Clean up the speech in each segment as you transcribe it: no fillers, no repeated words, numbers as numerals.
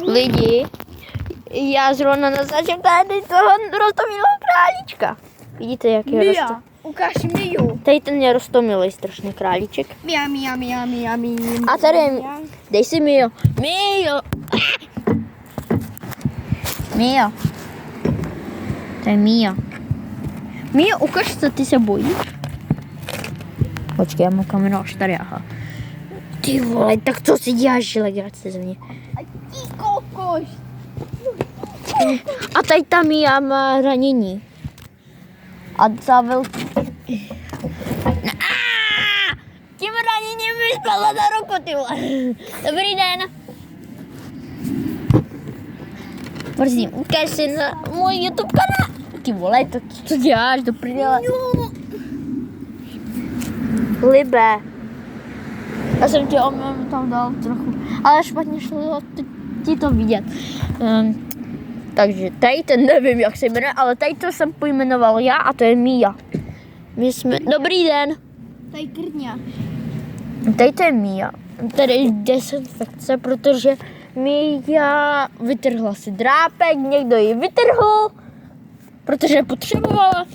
Lidi, já zrovna naznačím tady toho roztomilého králíčka. Vidíte, jak je rosto? Ukáž Miu. Tady ten je roztomilý strašně králíček. Mia. A tady je, dej si Mio. Mio. To je Mio. Mio, ukaž, co ty se bojíš. Počkej, já mám kameru až tady, aha. Ty vole, tak co si děláš, legrace ze mě. Ty kokoš. A tady ta Mia má ranění. A za velký... Tím raněním mi spadla na ruku, ty vole. Dobrý den. Prosím, ukáž si na můj YouTube kanál. Ty vole, to co děláš, do prdele. Libe. Já jsem ti tam dal trochu, ale špatně šlo ti to vidět. Takže tady ten nevím, jak se jmenuje, ale tady to jsem pojmenoval já a to je Mia. My jsme... Dobrý den. Tady krňa. Tady to je Mia. Tady je dezinfekce, protože Mia vytrhla si drápek, někdo ji vytrhl, protože potřebovala.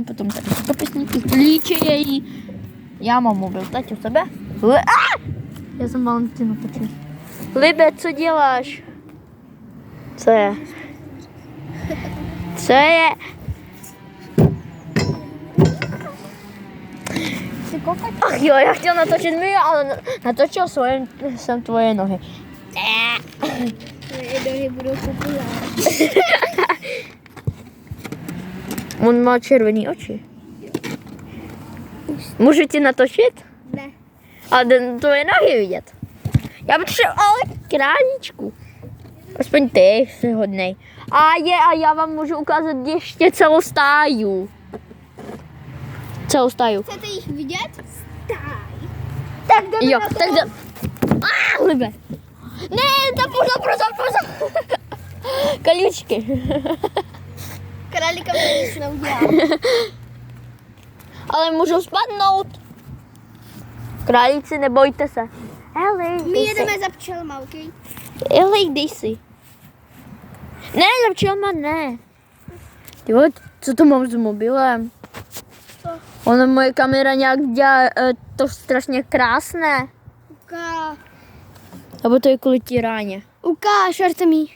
Potom tady jsou popisníky, klíče její. Já mám mobil, teď u sebe. Já jsem Valentinu točil. Libe, co děláš? Co je? Co je? Ach jo, já chtěl natočit Miu, ale natočil jsem tvoje nohy. Tvoje nohy budou populární. On má červený oči. Můžu ti natočit? Ne. Ale tvoje nohy vidět. Já potřebuji ale králíčku. Aspoň ty jsi hodnej. A já vám můžu ukázat ještě celou stáju. Celou stáju. Chcete jich vidět? Stáj. Tak jdeme na to. Tak jdeme. Libe. Ne, pozor. Kalíčky. Králíka mi nic neudělal. Ale můžou spadnout. Králíci, nebojte se. My jedeme za pčelma, ok? Dej si. Ne, za pčelma ne. Ty vole, co to mám s mobilem? Ona moje kamera nějak dělá to strašně krásné. Ukáž. Nebo to je kvůli ti ráně. Ukáž, Artemí.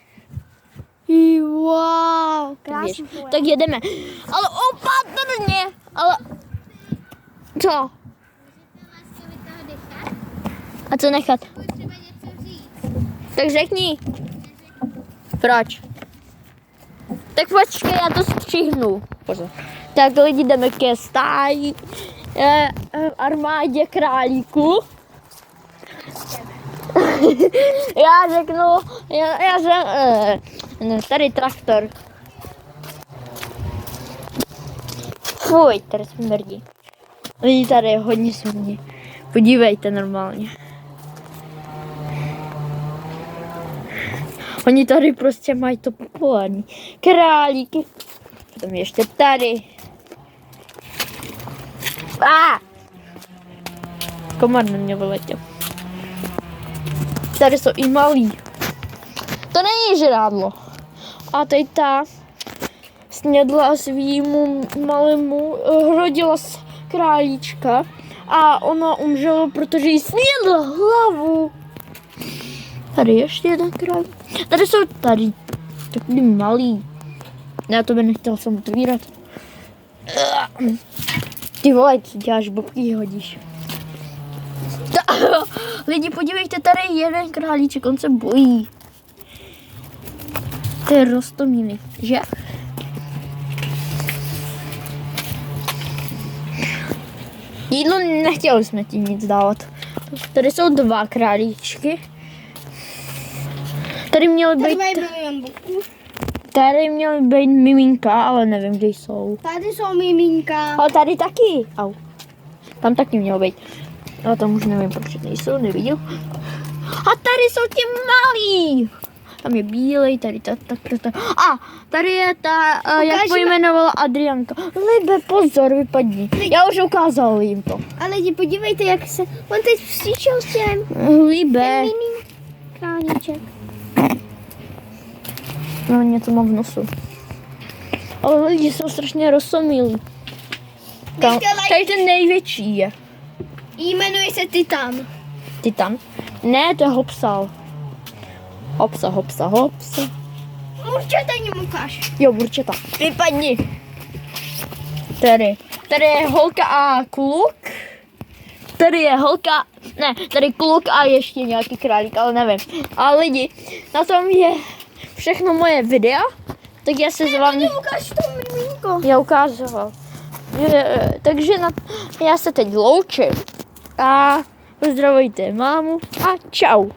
Wow, krásný. Tak jedeme. Ale opatrně. Ale... Co? A co nechat? Tak řekni. Proč? Tak počkej, já to střihnu. Pozor. Tak lidi, jdeme ke stáji armádě králíků. Já řeknu, tady traktor. Fuj, tady smrdí. Lidi, tady je hodně smrdí. Podívejte normálně. Oni tady prostě mají to populární. Králíky. Potom ještě tady. Komar na mě vyletěl. Tady jsou i malí. To není žrádlo. A teď ta snědla svýmu malému, rodila králíčka a ona umřela, protože jí snědla hlavu. Tady ještě jeden králík. Tady jsou takový malý. Já to by nechtěla jsem otvírat. Ty vole, co děláš, bobky hodíš. Lidi, podívejte, tady je jeden králíček, on se bojí. To je roztomilý, že? Jídlo nechtěli jsme ti nic dávat. Tady jsou dva králíčky. Tady měly být... Tady měly být miminka, ale nevím, kde jsou. Tady jsou miminka. A tady taky. Au. Tam taky mělo být. Ale tam už nevím, proč nejsou, neviděl. A tady jsou ti malí. Tam je bílej, tady ta. A tady je ta, jak pojmenovala Adrianka. Libe, pozor, vypadni. Já už ukázal jim to. Ale lidi, podívejte, jak se... On teď vstříčil s těm. Libe. Králíček. No, něco mám v nosu. Ale lidi jsou strašně roztomilí. Tady ten největší je. Jmenuje se Titan. Titan. Ne, to je Hopsal. Hopsa, hopsa, hopsa. Určitě němu ukáž. Jo, určitě. Vypadni. Tady je holka a kluk. Tady je holka, ne, tady kluk a ještě nějaký králík, ale nevím. A lidi, na tom je všechno moje videa, tak já se s vámi... Ukáž to miminko. Já ukážu. Takže já se teď loučím a pozdravujte mámu a čau.